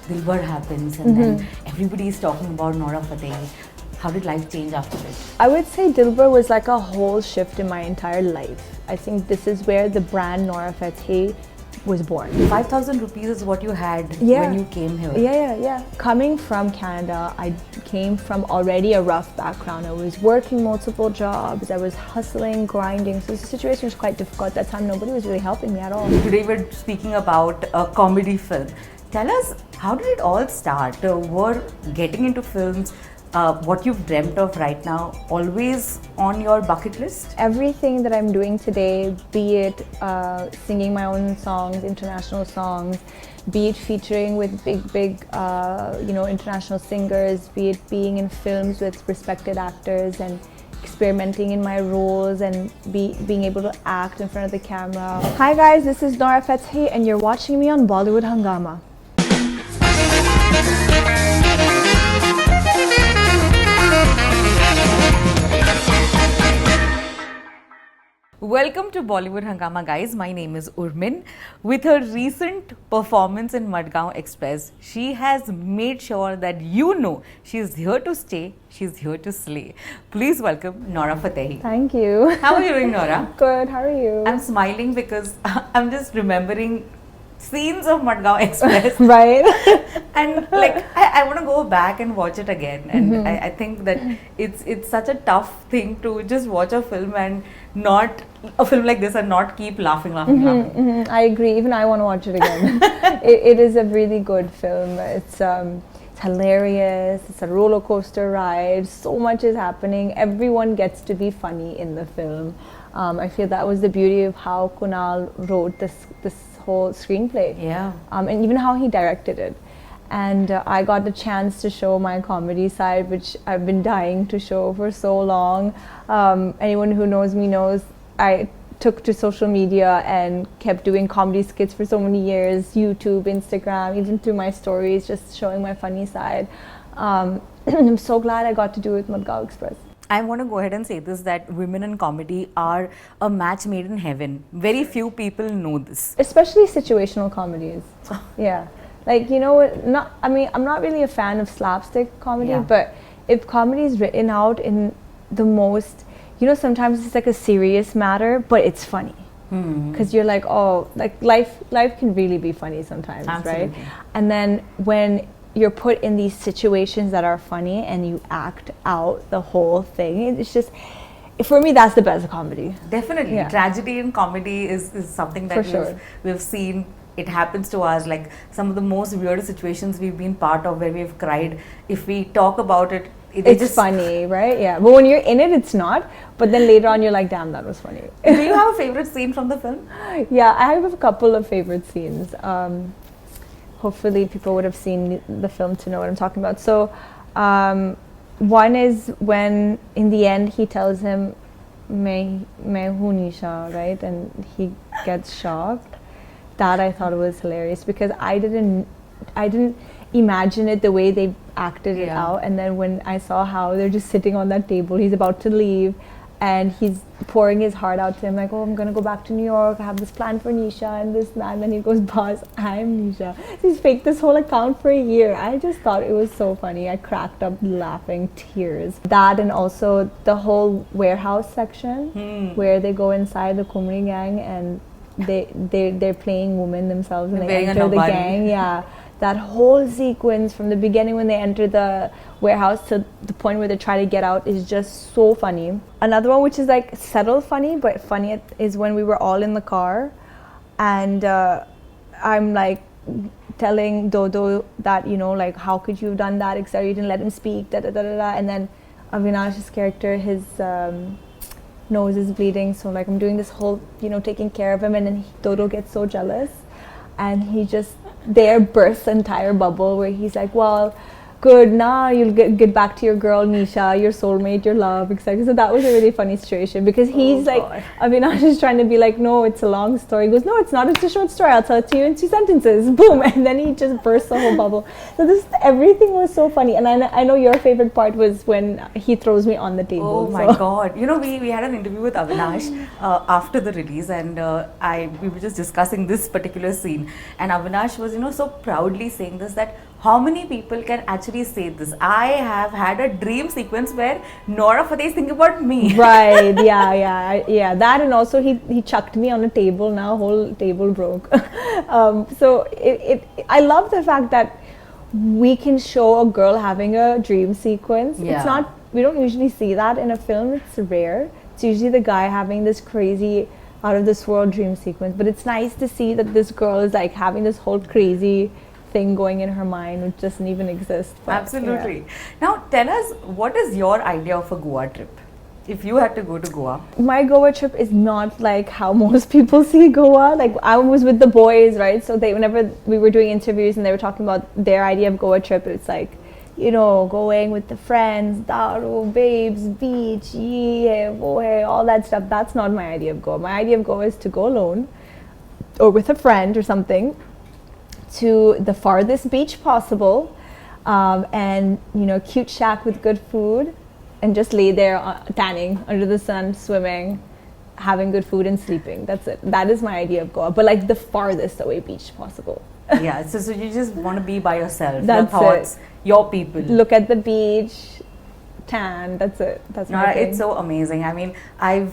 Dilbar happens, and then everybody is talking about Nora Fatehi. How did life change after it? I would say Dilbar was like a whole shift in my entire life. I think this is where the brand Nora Fatehi was born. 5,000 rupees is what you had Yeah. when you came here. Yeah. Coming from Canada, I came from already a rough background. I was working multiple jobs. I was hustling, grinding. So the situation was quite difficult. At that time, nobody was really helping me at all. Today we're speaking about a comedy film. Tell us, how did it all start? Were getting into films what you've dreamt of right now always on your bucket list? Everything that I'm doing today, be it singing my own songs, international songs, be it featuring with big international singers, be it being in films with respected actors and experimenting in my roles and being able to act in front of the camera. Hi guys, this is Nora Fatehi and you're watching me on Bollywood Hungama. Welcome to Bollywood Hungama, guys. My name is Urmin. With her recent performance in Madgaon Express, she has made sure that you know she's here to stay, she's here to slay. Please welcome Nora Fatehi. Thank you. How are you doing, Nora? Good, how are you? I'm smiling because I'm just remembering scenes of Madgaon Express. Right? And like I want to go back and watch it again, and I think that it's such a tough thing to just watch a film and not a film like this and not keep laughing. I agree. Even I want to watch it again. It is a really good film. It's hilarious. It's a roller coaster ride. So much is happening. Everyone gets to be funny in the film. I feel that was the beauty of how Kunal wrote this whole screenplay. Yeah. And even how he directed it. And I got the chance to show my comedy side, which I've been dying to show for so long. Anyone who knows me knows I took to social media and kept doing comedy skits for so many years, YouTube, Instagram, even through my stories, just showing my funny side. I'm so glad I got to do it with Madgaon Express. I want to go ahead and say this, that women in comedy are a match made in heaven. Very few people know this. Especially situational comedies. Yeah. Like, you know, I'm not really a fan of slapstick comedy, but if comedy is written out in the most, you know, sometimes it's like a serious matter, but it's funny. Because you're like, oh, like life can really be funny sometimes, Absolutely. right? And then when you're put in these situations that are funny and you act out the whole thing, it's just, for me, that's the best comedy. Definitely. Yeah. Tragedy and comedy is something that we've seen. It happens to us, like some of the most weird situations we've been part of where we've cried. If we talk about it, it's just funny, right? Yeah. But when you're in it, it's not. But then later on, you're like, damn, that was funny. Do you have a favorite scene from the film? Yeah, I have a couple of favorite scenes. Hopefully people would have seen the film to know what I'm talking about. So one is when in the end he tells him main hu Nisha, right? And he gets shocked. That I thought was hilarious because I didn't imagine it the way they acted it out. And then when I saw how they're just sitting on that table, he's about to leave and he's pouring his heart out to him like, oh, I'm gonna go back to New York, I have this plan for Nisha and this and then he goes, boss, I'm Nisha. So he's faked this whole account for a year. I just thought it was so funny. I cracked up laughing, tears. That and also the whole warehouse section where they go inside the Kumri gang and they're playing women themselves and they enter the gang. Yeah. That whole sequence from the beginning when they enter the warehouse to the point where they try to get out is just so funny. Another one which is like subtle funny, but funny is when we were all in the car and I'm like telling Dodo that, you know, like how could you have done that, etc. You didn't let him speak, and then Avinash's character, his nose is bleeding, so like I'm doing this whole, you know, taking care of him, and then Dodo gets so jealous and he just there bursts an entire bubble where he's like, well, good, now you'll get back to your girl Nisha, your soulmate, your love, etc. So that was a really funny situation because he's Avinash is trying to be like, no, it's a long story. He goes, no, it's not, it's a short story, I'll tell it to you in 2 sentences. Boom. And then he just bursts the whole bubble. So everything was so funny. And I know your favorite part was when he throws me on the table. Oh my God. You know, we had an interview with Avinash after the release, and we were just discussing this particular scene, and Avinash was, you know, so proudly saying this, that how many people can actually say this? I have had a dream sequence where Nora Fatehi is thinking about me. Right, yeah. That, and also he chucked me on a table, now whole table broke. So I love the fact that we can show a girl having a dream sequence. Yeah. It's not, we don't usually see that in a film, it's rare. It's usually the guy having this crazy, out of this world dream sequence. But it's nice to see that this girl is like having this whole crazy thing going in her mind which doesn't even exist. But, absolutely. Now tell us, what is your idea of a Goa trip? If you had to go to Goa. My Goa trip is not like how most people see Goa. Like, I was with the boys, right? So they, whenever we were doing interviews and they were talking about their idea of Goa trip, it's like, you know, going with the friends, daru, babes, beach, ye hai, wo hai, all that stuff. That's not my idea of Goa. My idea of Goa is to go alone or with a friend or something to the farthest beach possible, and, you know, cute shack with good food, and just lay there tanning under the sun, swimming, having good food and sleeping. That's it. That is my idea of Goa, but like the farthest away beach possible. Yeah, so you just want to be by yourself, That's your thoughts, it. your people. Look at the beach, tan, that's it. That's my thing. It's so amazing. I mean, I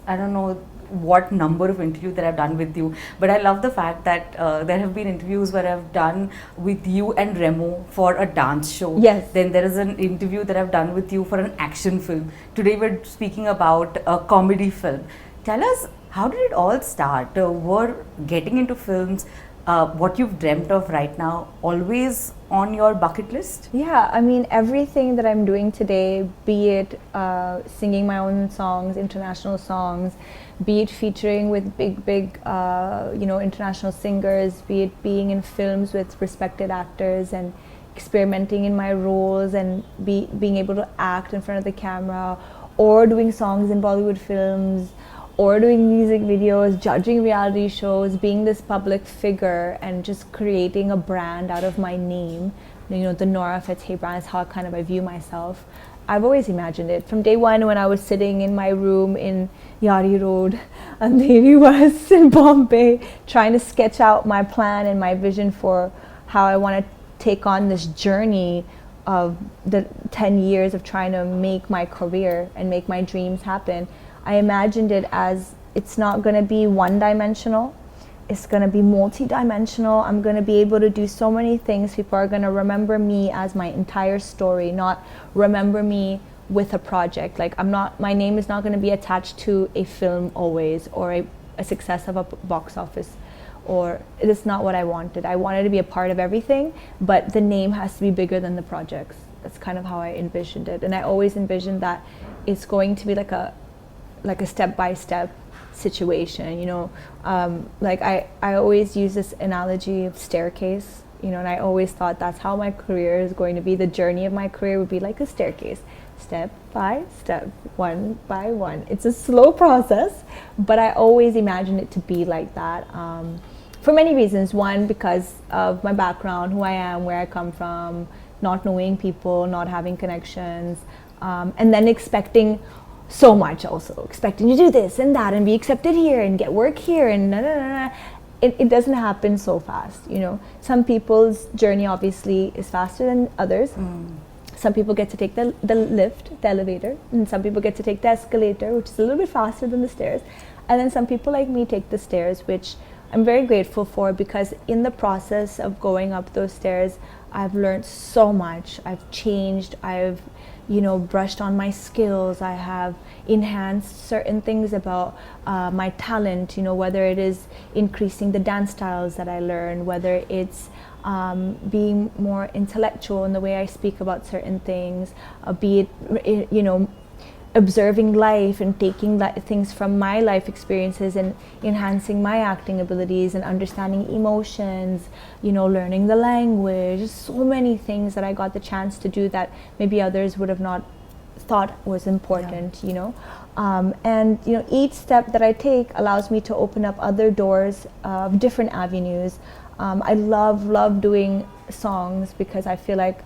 don't know what number of interviews that I've done with you, but I love the fact that there have been interviews where I've done with you and Remo for a dance show. Yes. Then there is an interview that I've done with you for an action film. Today we're speaking about a comedy film. Tell us, how did it all start? Were getting into films what you've dreamt of right now always on your bucket list? Yeah, I mean, everything that I'm doing today, be it singing my own songs, international songs, be it featuring with big you know, international singers, be it being in films with respected actors and experimenting in my roles and being able to act in front of the camera, or doing songs in Bollywood films, or doing music videos, judging reality shows, being this public figure and just creating a brand out of my name. You know, the Nora Fatehi brand is how kind of I view myself. I've always imagined it. From day one, when I was sitting in my room in Yari Road, Andheri West in Bombay, trying to sketch out my plan and my vision for how I want to take on this journey of the 10 years of trying to make my career and make my dreams happen. I imagined it as, it's not going to be one-dimensional. It's going to be multi-dimensional. I'm going to be able to do so many things. People are going to remember me as my entire story, not remember me with a project. Like, my name is not going to be attached to a film always, or a success of a box office, or it is not what I wanted. I wanted to be a part of everything, but the name has to be bigger than the projects. That's kind of how I envisioned it. And I always envisioned that it's going to be like a step-by-step situation, you know. Like I always use this analogy of staircase, you know, and I always thought that's how my career is going to be. The journey of my career would be like a staircase, step by step, one by one. It's a slow process, but I always imagined it to be like that, for many reasons. One, because of my background, who I am, where I come from, not knowing people, not having connections, and then expecting so much, also expecting to do this and that and be accepted here and get work here and it doesn't happen so fast, you know. Some people's journey obviously is faster than others. Some people get to take the lift, the elevator, and some people get to take the escalator, which is a little bit faster than the stairs, and then some people like me take the stairs, which I'm very grateful for, because in the process of going up those stairs I've learned so much. I've changed, I've, you know, brushed on my skills. I have enhanced certain things about my talent, you know, whether it is increasing the dance styles that I learn, whether it's being more intellectual in the way I speak about certain things, be it, you know, observing life and taking things from my life experiences and enhancing my acting abilities and understanding emotions, you know, learning the language. Just so many things that I got the chance to do that maybe others would have not thought was important, you know. And, you know, each step that I take allows me to open up other doors of different avenues. I love doing songs, because I feel like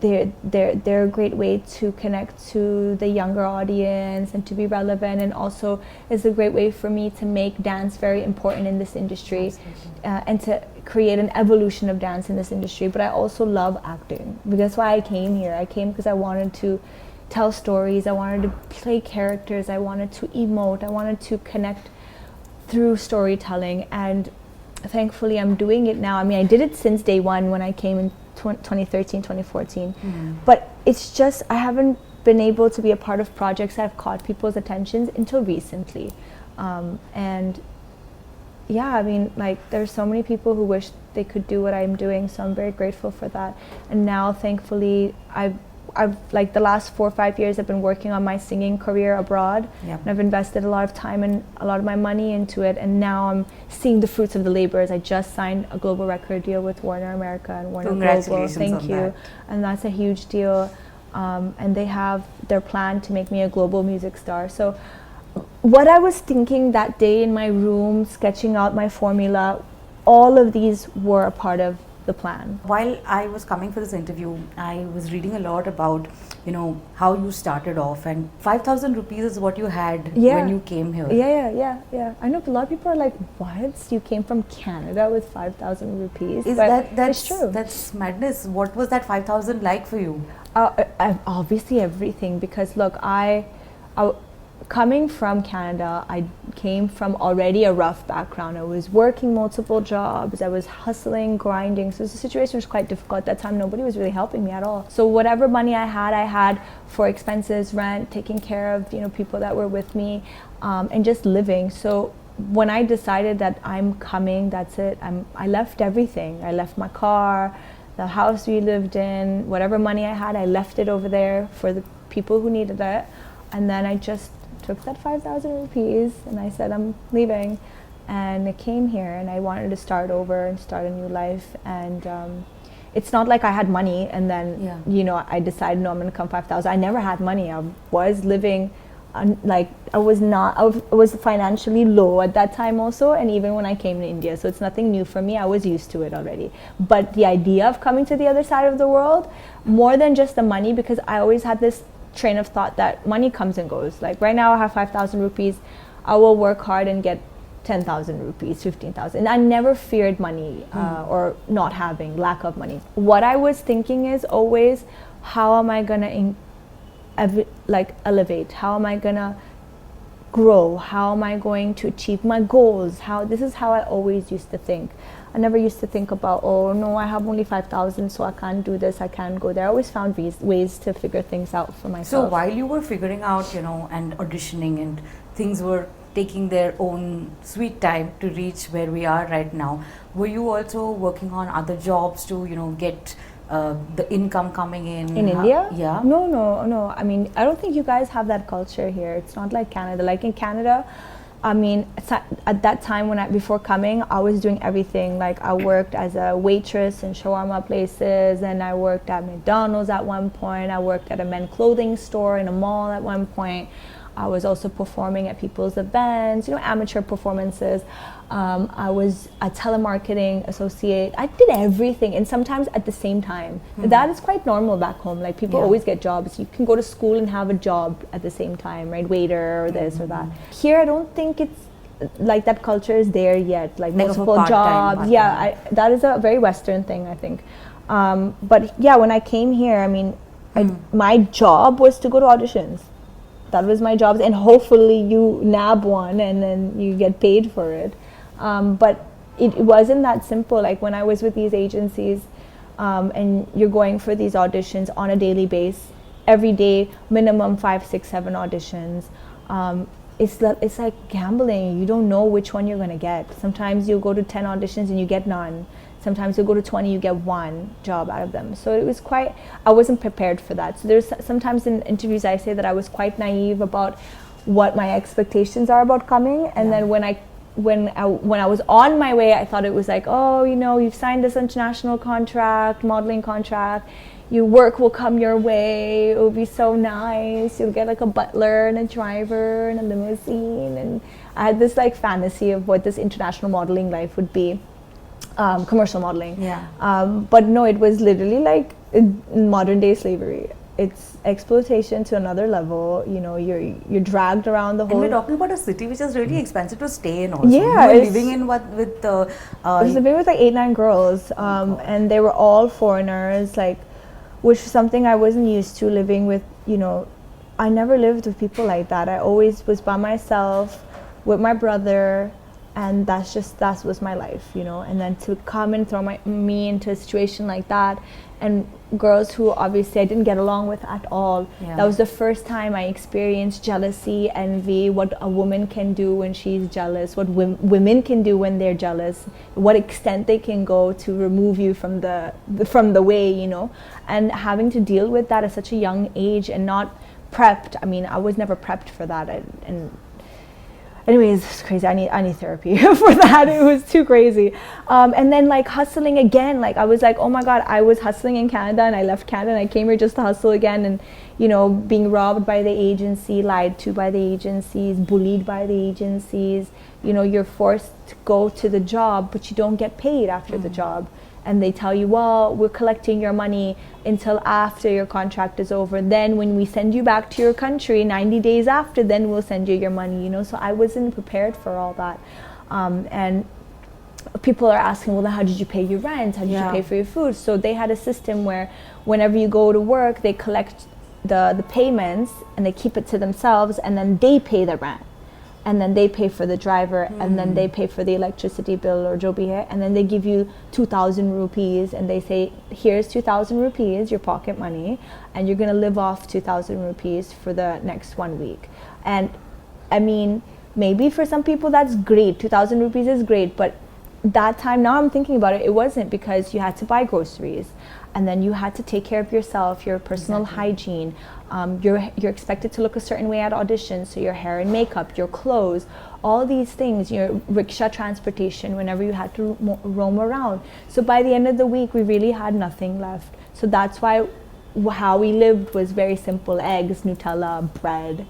they're a great way to connect to the younger audience and to be relevant, and also is a great way for me to make dance very important in this industry, and to create an evolution of dance in this industry. But I also love acting, because that's why I came here. I came because I wanted to tell stories, I wanted to play characters, I wanted to emote, I wanted to connect through storytelling, and thankfully I'm doing it now. I mean, I did it since day one when I came in 2013, 2014. But it's just, I haven't been able to be a part of projects that have caught people's attentions until recently. And yeah, I mean, like, there's so many people who wish they could do what I'm doing, so I'm very grateful for that. And now, thankfully, I've like the last 4 or 5 years I've been working on my singing career abroad. Yep. And I've invested a lot of time and a lot of my money into it, and now I'm seeing the fruits of the labors. I just signed a global record deal with Warner America and Warner Global. Thank you. That. And that's a huge deal. And they have their plan to make me a global music star. So what I was thinking that day in my room, sketching out my formula, all of these were a part of the plan. While I was coming for this interview, I was reading a lot about, you know, how you started off, and 5,000 rupees is what you had when you came here. Yeah. I know a lot of people are like, what? You came from Canada with 5,000 rupees? That's true. That's madness. What was that 5,000 like for you? Obviously everything, because look, I coming from Canada, I came from already a rough background. I was working multiple jobs, I was hustling, grinding, so the situation was quite difficult at that time. Nobody was really helping me at all. So whatever money I had for expenses, rent, taking care of, you know, people that were with me, and just living. So when I decided that I'm coming, that's it, I left everything. I left my car, the house we lived in, whatever money I had, I left it over there for the people who needed it. And then I just took that 5,000 rupees and I said, I'm leaving. And I came here and I wanted to start over and start a new life. And it's not like I had money and then, you know, I decided, no, I'm going to come 5,000. I never had money. I was living, I was financially low at that time also. And even when I came to India, so it's nothing new for me. I was used to it already. But the idea of coming to the other side of the world, more than just the money, because I always had this train of thought that money comes and goes. Like right now I have 5,000 rupees. I will work hard and get 10,000 rupees, 15,000. I never feared money or not having, lack of money. What I was thinking is always, how am I gonna elevate? How am I gonna grow? How am I going to achieve my goals? This is how I always used to think. I never used to think about, oh no, I have only 5,000, so I can't do this, I can't go there. I always found ways to figure things out for myself. So while you were figuring out, you know, and auditioning, and things were taking their own sweet time to reach where we are right now, were you also working on other jobs to, you know, get the income coming in? In India? Yeah. No. I mean, I don't think you guys have that culture here. It's not like Canada. Like in Canada, I mean, at that time before coming, I was doing everything. Like I worked as a waitress in shawarma places, and I worked at McDonald's at one point. I worked at a men's clothing store in a mall at one point. I was also performing at people's events, you know, amateur performances. I was a telemarketing associate. I did everything, and sometimes at the same time. That is quite normal back home. Like people always get jobs. You can go to school and have a job at the same time, right? Waiter or this or that. Here, I don't think it's like that culture is there yet. Like multiple jobs. That is a very Western thing, I think. But yeah, when I came here, I mean, my job was to go to auditions. That was my job, and hopefully you nab one and then you get paid for it. But it wasn't that simple. Like when I was with these agencies, and you're going for these auditions on a daily basis, every day, minimum 5, 6, 7 auditions. It's like gambling. You don't know which one you're going to get. Sometimes you'll go to 10 auditions and you get none. Sometimes you'll go to 20, you get one job out of them. So it was I wasn't prepared for that. So there's sometimes in interviews I say that I was quite naive about what my expectations are about coming. And then when I was on my way, I thought it was like, oh, you know, you've signed this international contract, modeling contract. Your work will come your way. It will be so nice. You'll get like a butler and a driver and a limousine. And I had this like fantasy of what this international modeling life would be. commercial modeling. Yeah. But no, it was literally like modern day slavery. It's exploitation to another level. You know, you're dragged around the whole. And we're talking about a city which is really expensive to stay in. Also, Yeah, you were living in what with it was a bit with like 8-9 girls, and they were all foreigners, like, which is something I wasn't used to living with. You know, I never lived with people like that. I always was by myself with my brother, and that was my life, you know. And then to come and throw me into a situation like that, and girls who obviously I didn't get along with at all. Yeah. That was the first time I experienced jealousy, envy, what a woman can do when she's jealous, what women can do when they're jealous, what extent they can go to remove you from the way, you know. And having to deal with that at such a young age and not prepped. I mean, I was never prepped for that, and anyways, it's crazy. I need therapy for that. It was too crazy. And then like hustling again, like I was like, oh my God, I was hustling in Canada and I left Canada and I came here just to hustle again. And, you know, being robbed by the agency, lied to by the agencies, bullied by the agencies. You know, you're forced to go to the job, but you don't get paid after the job. And they tell you, well, we're collecting your money until after your contract is over. Then when we send you back to your country, 90 days after, then we'll send you your money, you know. So I wasn't prepared for all that. And people are asking, well, then how did you pay your rent? How did you pay for your food? So they had a system where whenever you go to work, they collect the payments and they keep it to themselves, and then they pay the rent. And then they pay for the driver, and then they pay for the electricity bill or jo bhi hai, and then they give you 2,000 rupees and they say, here's 2,000 rupees, your pocket money, and you're going to live off 2,000 rupees for the next 1 week. And I mean, maybe for some people that's great, 2,000 rupees is great, but that time, now I'm thinking about it, it wasn't, because you had to buy groceries, and then you had to take care of yourself, your personal hygiene. You're expected to look a certain way at auditions, so your hair and makeup, your clothes, all these things, your rickshaw transportation whenever you had to roam around. So by the end of the week, we really had nothing left. So that's why how we lived was very simple: eggs, Nutella, bread.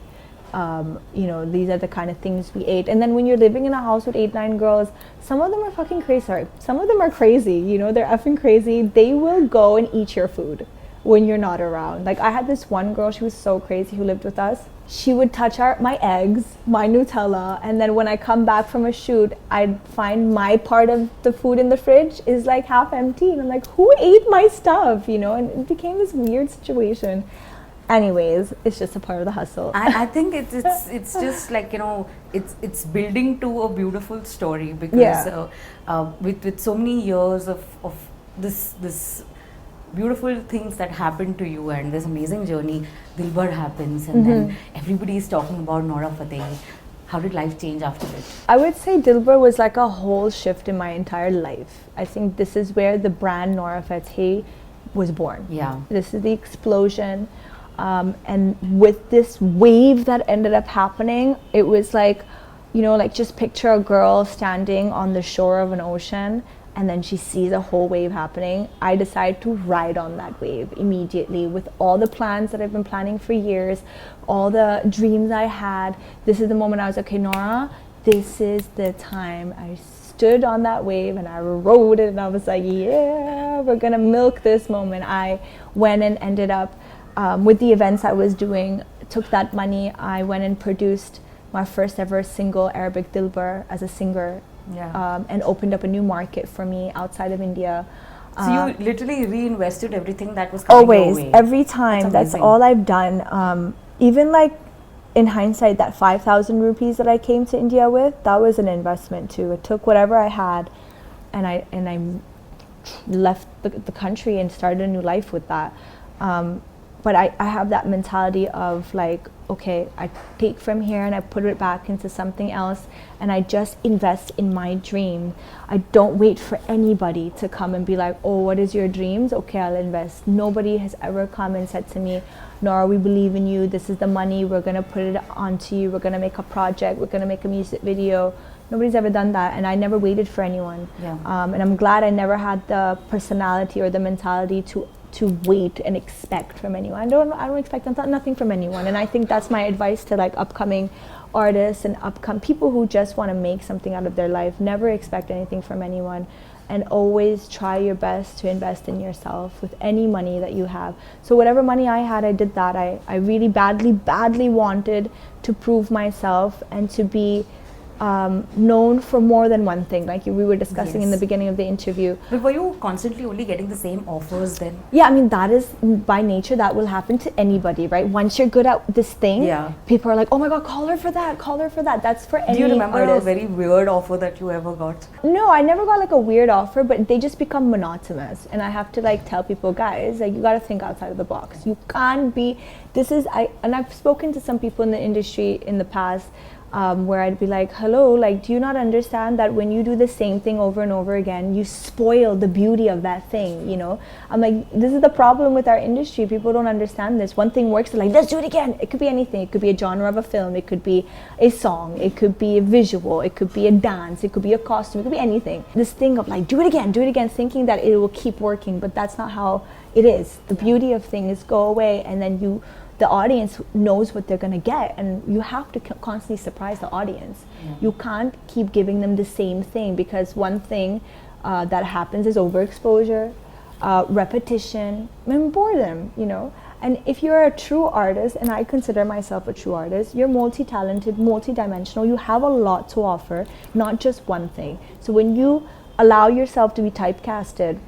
You know, these are the kind of things we ate. And then when you're living in a house with 8-9 girls, some of them are fucking crazy. Sorry, some of them are crazy, you know, they're effing crazy. They will go and eat your food when you're not around. Like, I had this one girl, she was so crazy, who lived with us. She would touch my eggs, my Nutella, and then when I come back from a shoot, I'd find my part of the food in the fridge is like half empty, and I'm like, who ate my stuff, you know? And it became this weird situation. Anyways, it's just a part of the hustle. I think it's just like, you know, it's building to a beautiful story, because with so many years of this beautiful things that happen to you and this amazing journey, Dilbar happens, and then everybody is talking about Nora Fatehi. How did life change after it? I would say Dilbar was like a whole shift in my entire life. I think this is where the brand Nora Fatehi was born. Yeah. This is the explosion. And with this wave that ended up happening, it was like, you know, like just picture a girl standing on the shore of an ocean, and then she sees a whole wave happening. I decided to ride on that wave immediately with all the plans that I've been planning for years, all the dreams I had. This is the moment I was like, okay, Nora, this is the time. I stood on that wave and I rode it, and I was like, yeah, we're gonna milk this moment. I went and ended up with the events I was doing, took that money, I went and produced my first ever single, Arabic Dilbar, as a singer, and opened up a new market for me outside of India. So you literally reinvested everything that was coming always, your way. every time. That's all I've done. Even like in hindsight, that 5,000 rupees that I came to India with, that was an investment too. It took whatever I had, and I left the country and started a new life with that. But I have that mentality of like, okay, I take from here and I put it back into something else, and I just invest in my dream. I don't wait for anybody to come and be like, oh, what is your dreams? Okay, I'll invest. Nobody has ever come and said to me, Nora, we believe in you. This is the money. We're going to put it onto you. We're going to make a project. We're going to make a music video. Nobody's ever done that, and I never waited for anyone. Yeah. And I'm glad I never had the personality or the mentality to wait and expect from anyone. I don't expect nothing from anyone. And I think that's my advice to like upcoming artists and people who just want to make something out of their life. Never expect anything from anyone. and always try your best to invest in yourself with any money that you have. So whatever money I had, I did that. I really badly wanted to prove myself and to be known for more than one thing, like we were discussing in the beginning of the interview. But were you constantly only getting the same offers then? Yeah, I mean, that is by nature, that will happen to anybody, right? Once you're good at this thing, people are like, oh my god, call her for that. That's for any artist. Do you remember a very weird offer that you ever got? No, I never got like a weird offer, but they just become monotonous, and I have to like tell people, guys, like, you got to think outside of the box. You can't be, and I've spoken to some people in the industry in the past, where I'd be like, hello, like, do you not understand that when you do the same thing over and over again, you spoil the beauty of that thing, you know? I'm like, this is the problem with our industry. People don't understand this. One thing works, they're like, let's do it again. It could be anything. It could be a genre of a film. It could be a song. It could be a visual. It could be a dance. It could be a costume. It could be anything. This thing of like, do it again, thinking that it will keep working, but that's not how it is. The beauty of things go away, and then the audience knows what they're going to get, and you have to constantly surprise the audience. You can't keep giving them the same thing, because one thing that happens is overexposure, repetition, and boredom, you know. And if you're a true artist, and I consider myself a true artist, you're multi-talented, multi-dimensional, you have a lot to offer, not just one thing. So when you allow yourself to be typecasted,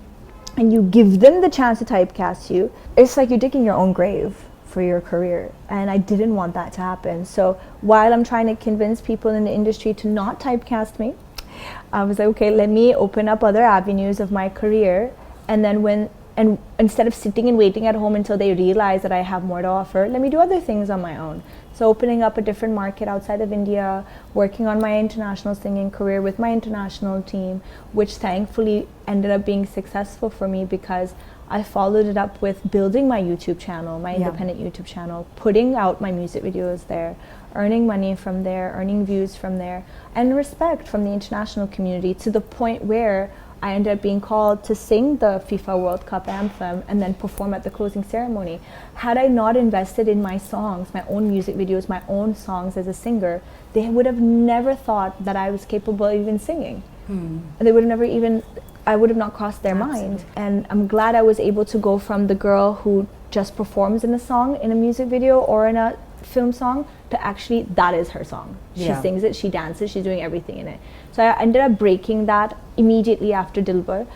and you give them the chance to typecast you, it's like you're digging your own grave for your career, and I didn't want that to happen. So while I'm trying to convince people in the industry to not typecast me, I was like, okay, let me open up other avenues of my career, and then instead of sitting and waiting at home until they realize that I have more to offer, let me do other things on my own. So opening up a different market outside of India, working on my international singing career with my international team, which thankfully ended up being successful for me, because I followed it up with building my YouTube channel, my independent YouTube channel, putting out my music videos there, earning money from there, earning views from there, and respect from the international community, to the point where I ended up being called to sing the FIFA World Cup anthem and then perform at the closing ceremony. Had I not invested in my songs, my own music videos, my own songs as a singer, they would have never thought that I was capable of even singing. They would have never even, I would have not crossed their mind. And I'm glad I was able to go from the girl who just performs in a song, in a music video or in a film song, to actually that is her song. She sings it, she dances, she's doing everything in it. So I ended up breaking that immediately after Dilbar,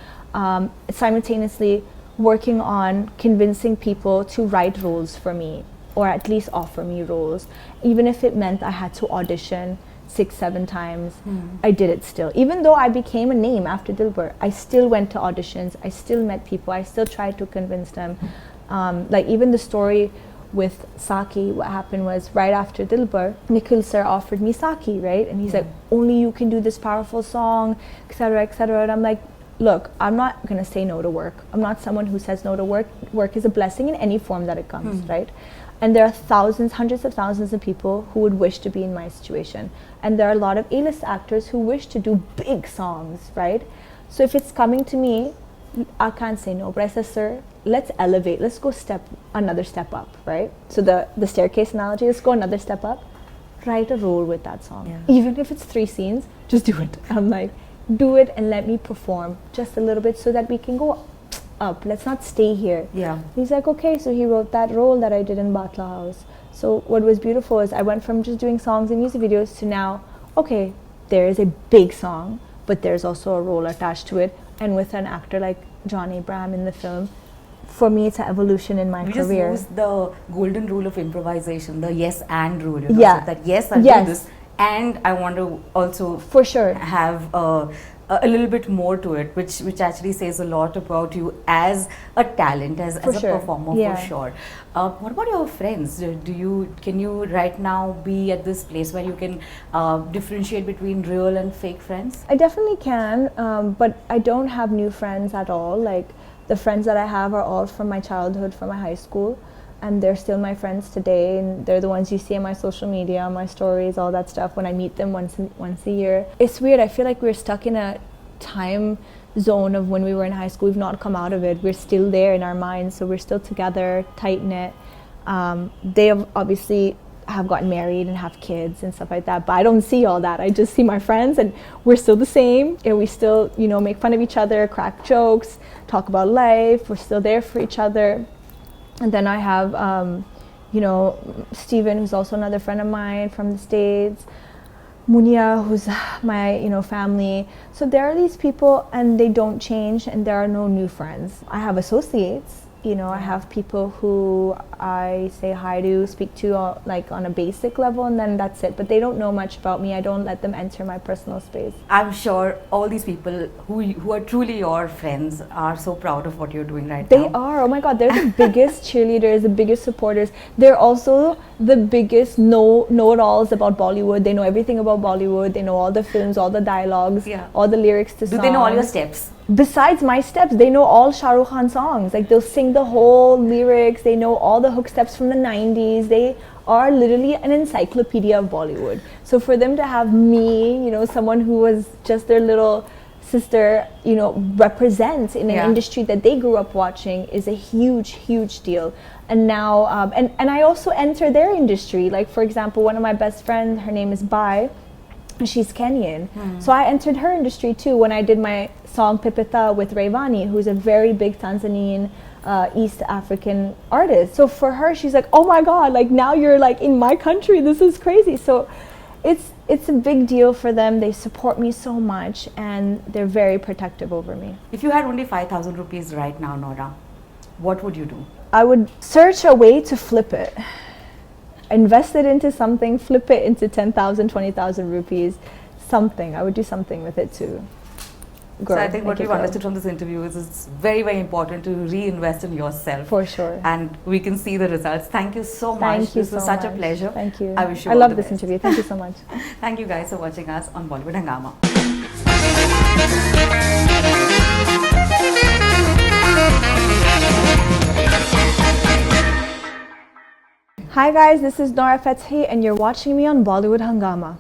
simultaneously working on convincing people to write roles for me, or at least offer me roles, even if it meant I had to audition 6-7 times. I did it still. Even though I became a name after Dilbar, I still went to auditions, I still met people, I still tried to convince them. Like even the story with Saki, what happened was right after Dilbar, Nikhil sir offered me Saki, right? And he's like, only you can do this powerful song, etc., etc. And I'm like, look, I'm not going to say no to work. I'm not someone who says no to work. Work is a blessing in any form that it comes, right? And there are thousands, hundreds of thousands of people who would wish to be in my situation. And there are a lot of A-list actors who wish to do big songs, right? So if it's coming to me, I can't say no. But I said, sir, let's elevate. Let's go another step up, right? So the staircase analogy, let's go another step up. Write a role with that song. Even if it's 3 scenes, just do it. I'm like, do it and let me perform just a little bit so that we can go up. Let's not stay here. He's like, okay. So he wrote that role that I did in Batla House. So what was beautiful is I went from just doing songs and music videos to now, okay, there is a big song, but there's also a role attached to it. And with an actor like John Abraham in the film, for me, it's an evolution in my career. You just use the golden rule of improvisation, the yes and rule. You know, so that yes, I'll do this, and I want to also for sure have a little bit more to it, which actually says a lot about you as a talent, as a performer, for sure. What about your friends? Can you right now be at this place where you can differentiate between real and fake friends? I definitely can, but I don't have new friends at all. Like the friends that I have are all from my childhood, from my high school, and they're still my friends today, and they're the ones you see on my social media, my stories, all that stuff when I meet them once a year. It's weird. I feel like we're stuck in a time zone of when we were in high school. We've not come out of it. We're still there in our minds, so we're still together, tight knit. They have obviously have gotten married and have kids and stuff like that. But I don't see all that. I just see my friends, and we're still the same. And we still, you know, make fun of each other, crack jokes, talk about life. We're still there for each other. And then I have, you know, Steven, who's also another friend of mine from the States. Munia, who's my, you know, family. So there are these people, and they don't change, and there are no new friends. I have associates. You know, I have people who I say hi to, speak to, like on a basic level, and then that's it. But they don't know much about me. I don't let them enter my personal space. I'm sure all these people who are truly your friends are so proud of what you're doing right They now. are. Oh my God, they're the biggest cheerleaders, the biggest supporters. They're also the biggest know-it-alls about Bollywood. They know everything about Bollywood. They know all the films, all the dialogues, all the lyrics to songs. Do they know all your steps? Besides my steps, they know all Shah Rukh Khan songs. Like, they'll sing the whole lyrics. They know all the hook steps from the 90s. They are literally an encyclopedia of Bollywood. So for them to have me, you know, someone who was just their little sister, you know, represent in an industry that they grew up watching is a huge, huge deal. And now, and I also enter their industry. Like, for example, one of my best friends, her name is Bai. She's Kenyan. So I entered her industry too when I did my song Pipita with Rayvani, who's a very big Tanzanian East African artist. So for her, she's like, oh my God, like now you're like in my country. This is crazy. So it's a big deal for them. They support me so much, and they're very protective over me. If you had only 5,000 rupees right now, Nora, what would you do? I would search a way to flip it. Invest it into something, flip it into 10,000, 20,000 rupees, something. I would do something with it to grow. So I think what we've understood from this interview is it's very, very important to reinvest in yourself. For sure. And we can see the results. Thank you so much. Thank you This was so such much. a pleasure. Thank you. I wish you I all love the this best. interview. Thank you so much. Thank you guys for watching us on Bollywood Hungama. Hi guys, this is Nora Fatehi, and you're watching me on Bollywood Hungama.